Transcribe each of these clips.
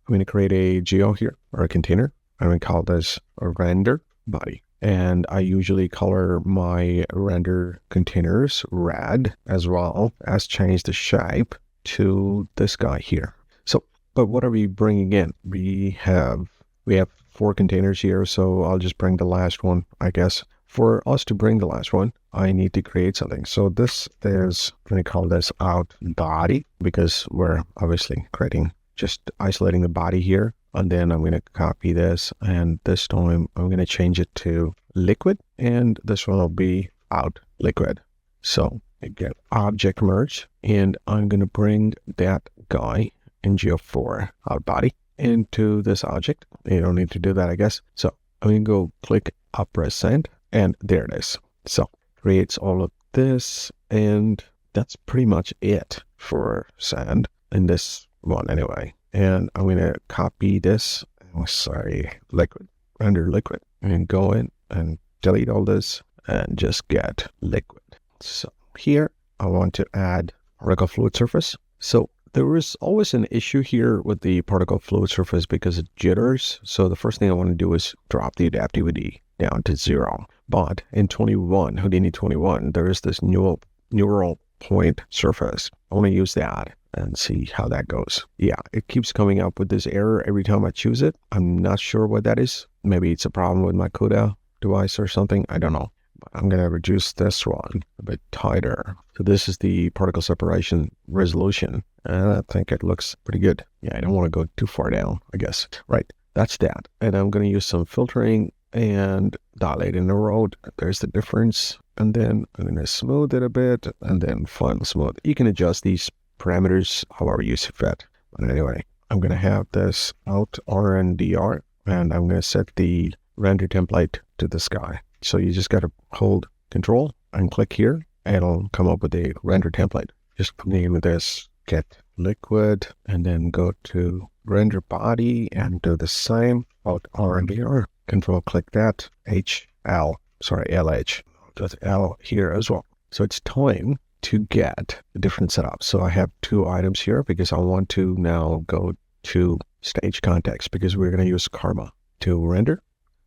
I'm going to create a geo here, or a container. I'm going to call this a render body. And I usually color my render containers red, as well as change the shape to this guy here. So, but what are we bringing in? We have 4 containers here, so I'll just bring the last one, I guess. For us to bring the last one, I need to create something. So this is, I'm going to call this out body, because we're obviously creating, just isolating the body here. And then I'm going to copy this, and this time I'm going to change it to liquid, and this one will be out liquid. So I get object merge, and I'm going to bring that guy in Geo4 out body into this object. You don't need to do that, I guess. So I'm going to go click up, press send, and there it is. So creates all of this, and that's pretty much it for sand in this one anyway. And I'm going to copy this, liquid, render liquid, and go in and delete all this and just get liquid. So here I want to add particle fluid surface. So there is always an issue here with the particle fluid surface because it jitters. So the first thing I want to do is drop the adaptivity down to 0. But in Houdini 21, there is this neural point surface. I want to use that and see how that goes. Yeah, it keeps coming up with this error every time I choose it. I'm not sure what that is. Maybe it's a problem with my CUDA device or something. I don't know. But I'm going to reduce this one a bit tighter. So this is the particle separation resolution. And I think it looks pretty good. Yeah, I don't want to go too far down, I guess. Right, that's that. And I'm going to use some filtering and dilate in the road. There's the difference. And then I'm going to smooth it a bit, and then final smooth. You can adjust these parameters however you see fit. But anyway, I'm going to have this out RNDR, and I'm going to set the render template to the sky. So you just got to hold control and click here, and it'll come up with a render template. Just name this get liquid, and then go to render body and do the same out RNDR. Control click that LH. With L here as well. So it's time to get a different setup. So I have 2 items here because I want to now go to stage context because we're going to use Karma to render.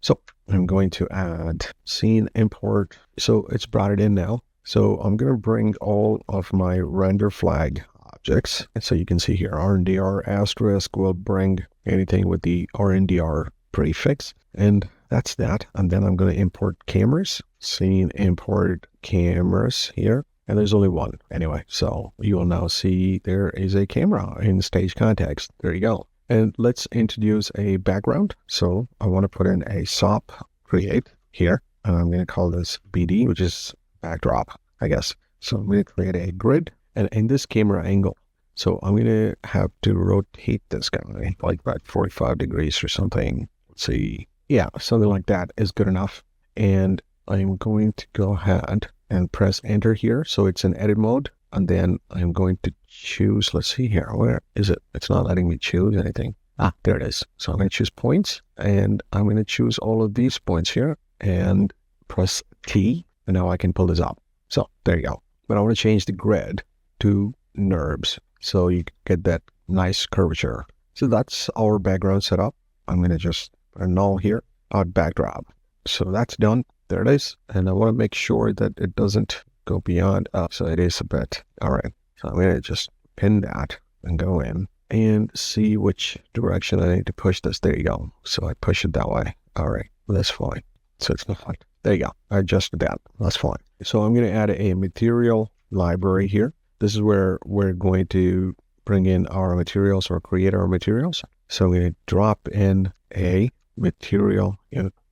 So I'm going to add scene import. So it's brought it in now. So I'm going to bring all of my render flag objects. And so you can see here, RNDR asterisk will bring anything with the RNDR prefix. And that's that. And then I'm going to import cameras, scene import cameras here. And there's only one anyway. So you will now see there is a camera in stage context. There you go. And let's introduce a background. So I want to put in a SOP create here. And I'm going to call this BD, which is backdrop, I guess. So I'm going to create a grid, and in this camera angle. So I'm going to have to rotate this guy like about 45 degrees or something. Let's see. Yeah, something like that is good enough. And I'm going to go ahead and press enter here. So it's in edit mode. And then I'm going to choose, let's see here, where is it? It's not letting me choose anything. Ah, there it is. So I'm going to choose points, and I'm going to choose all of these points here and press T. And now I can pull this up. So there you go. But I want to change the grid to NURBS so you get that nice curvature. So that's our background setup. I'm going to just put a null here, out backdrop. So that's done. There it is. And I want to make sure that it doesn't go beyond up. So it is a bit. All right. So I'm going to just pin that and go in and see which direction I need to push this. There you go. So I push it that way. All right. Well, that's fine. So it's not like, there you go. I adjusted that. That's fine. So I'm going to add a material library here. This is where we're going to bring in our materials or create our materials. So I'm going to drop in a material,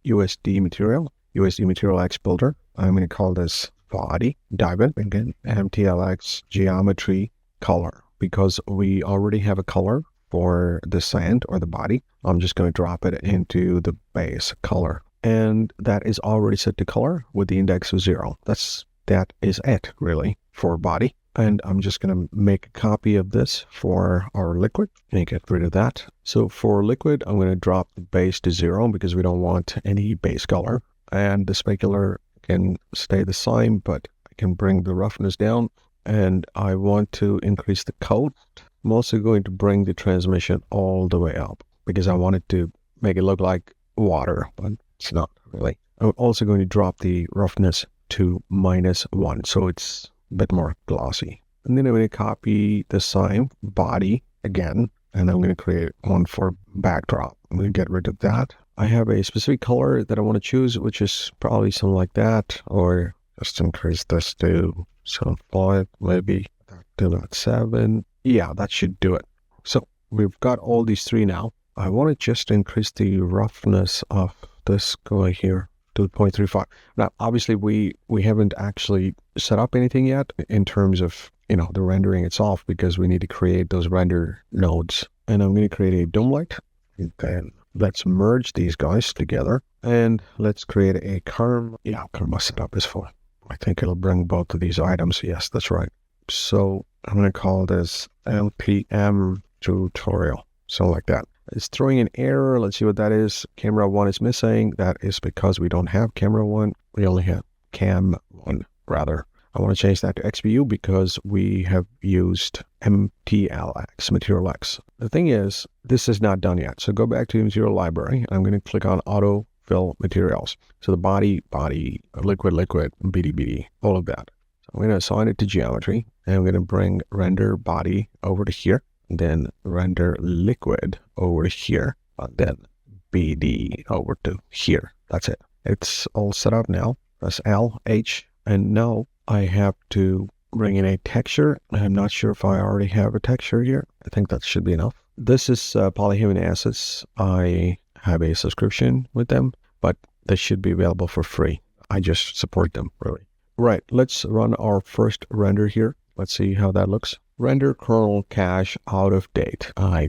USD material X builder. I'm going to call this body, diamond, again, MTLX geometry color, because we already have a color for the sand or the body. I'm just going to drop it into the base color. And that is already set to color with the index of 0. That is it really for body. And I'm just going to make a copy of this for our liquid and get rid of that. So for liquid, I'm going to drop the base to 0 because we don't want any base color. And the specular can stay the same, but I can bring the roughness down. And I want to increase the coat I'm also going to bring the transmission all the way up because I wanted to make it look like water, but it's not really. I'm also going to drop the roughness to -1, so it's a bit more glossy. And then I'm going to copy the same body again, and I'm going to create one for backdrop. I'm going to get rid of that. I have a specific color that I want to choose, which is probably something like that, or just increase this to 5, maybe 2.7. Yeah, that should do it. So we've got all these three now. I want to just increase the roughness of this guy here to 0.35. Now, obviously, we haven't actually set up anything yet in terms of, the rendering itself, because we need to create those render nodes. And I'm going to create a dome light. And then let's merge these guys together. And let's create a karma. Yeah, karma setup is fine. I think it'll bring both of these items. Yes, that's right. So I'm going to call this MPM tutorial. So like that. It's throwing an error. Let's see what that is. Camera 1 is missing. That is because we don't have camera 1. We only have cam 1, rather. I want to change that to XPU because we have used MTLX, Material X. The thing is, this is not done yet. So go back to the material library. I'm going to click on Auto Fill Materials. So the body, liquid, BD, all of that. So I'm going to assign it to geometry. And I'm going to bring render body over to here. Then render liquid over to here, and then BD over to here. That's it. It's all set up now. Press L, H, and now I have to bring in a texture. I'm not sure if I already have a texture here. I think that should be enough. This is Polyhuman Assets. I have a subscription with them, but they should be available for free. I just support them, really. Right, let's run our first render here. Let's see how that looks. Render kernel cache out of date. I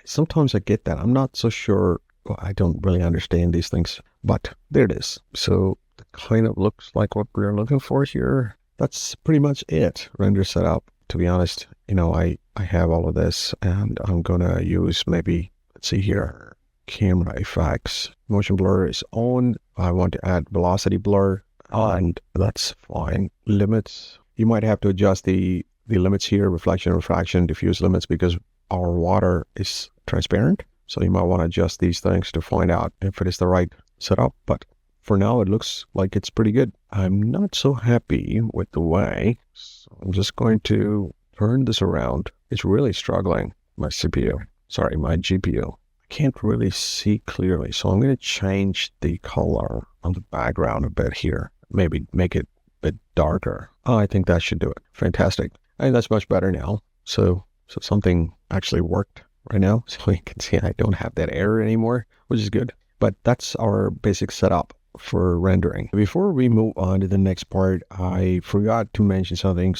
sometimes I get that. I'm not so sure. Well, I don't really understand these things, but there it is. So it kind of looks like what we're looking for here. That's pretty much it. Render setup. To be honest, I have all of this, and I'm gonna use maybe, let's see here, camera effects. Motion blur is on. I want to add velocity blur, and that's fine. Limits. You might have to adjust the limits here, reflection, refraction, diffuse limits, because our water is transparent. So you might want to adjust these things to find out if it is the right setup. But for now, it looks like it's pretty good. I'm not so happy with the way. So I'm just going to turn this around. It's really struggling, my GPU. I can't really see clearly. So I'm going to change the color on the background a bit here. Maybe make it a bit darker. Oh, I think that should do it. Fantastic. And that's much better now. So something actually worked right now. So you can see I don't have that error anymore, which is good. But that's our basic setup for rendering. Before we move on to the next part, I forgot to mention something.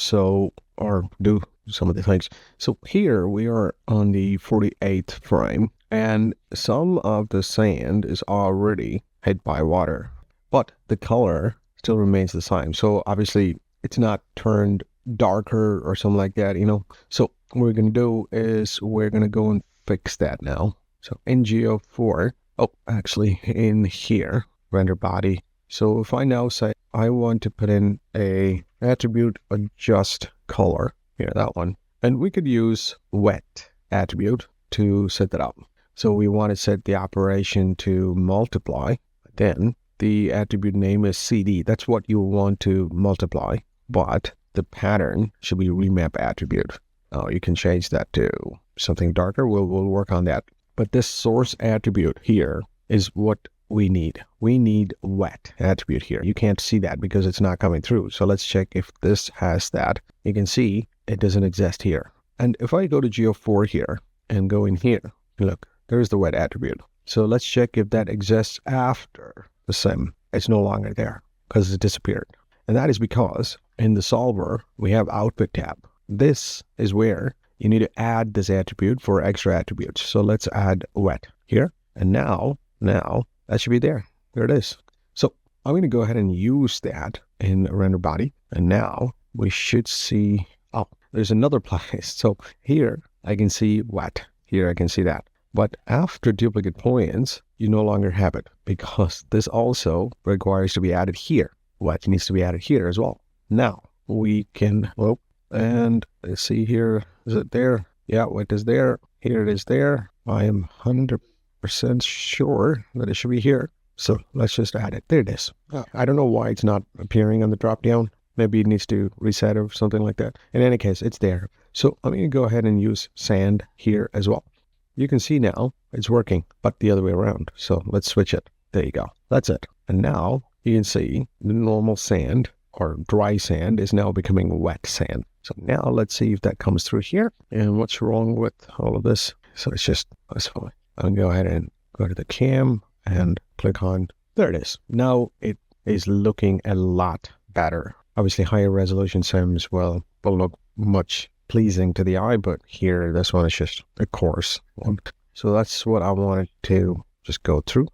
Or do some of the things. So here we are on the 48th frame, and some of the sand is already hit by water, but the color still remains the same. So obviously it's not turned darker or something like that, So what we're going to do is we're going to go and fix that now. So in GO4, actually in here, render body. So if I now say I want to put in a attribute adjust color, here, that one, and we could use wet attribute to set that up. So we want to set the operation to multiply. Then the attribute name is CD. That's what you want to multiply, but the pattern should be remap attribute. You can change that to something darker. We'll work on that. But this source attribute here is what we need. We need wet attribute here. You can't see that because it's not coming through. So let's check if this has that. You can see it doesn't exist here. And if I go to GO4 here and go in here, look, there's the wet attribute. So let's check if that exists after the sim. It's no longer there because it disappeared. And that is because in the solver, we have output tab. This is where you need to add this attribute for extra attributes. So let's add wet here. And now that should be there. There it is. So I'm going to go ahead and use that in render body. And now we should see, there's another place. So here I can see wet. Here I can see that. But after duplicate points, you no longer have it because this also requires to be added here. Wet needs to be added here as well. Now we can, and let's see here, is it there? Yeah, what is there? Here it is there. I am 100% sure that it should be here. So let's just add it. There it is. I don't know why it's not appearing on the drop down. Maybe it needs to reset or something like that. In any case, it's there. So I'm going to go ahead and use sand here as well. You can see now it's working, but the other way around. So let's switch it. There you go. That's it. And now you can see the normal sand or dry sand is now becoming wet sand. So now let's see if that comes through here. And what's wrong with all of this? So that's fine. I'll go ahead and go to the cam and click on, there it is. Now it is looking a lot better. Obviously higher resolution sims will look much pleasing to the eye, but here this one is just a coarse one. So that's what I wanted to just go through.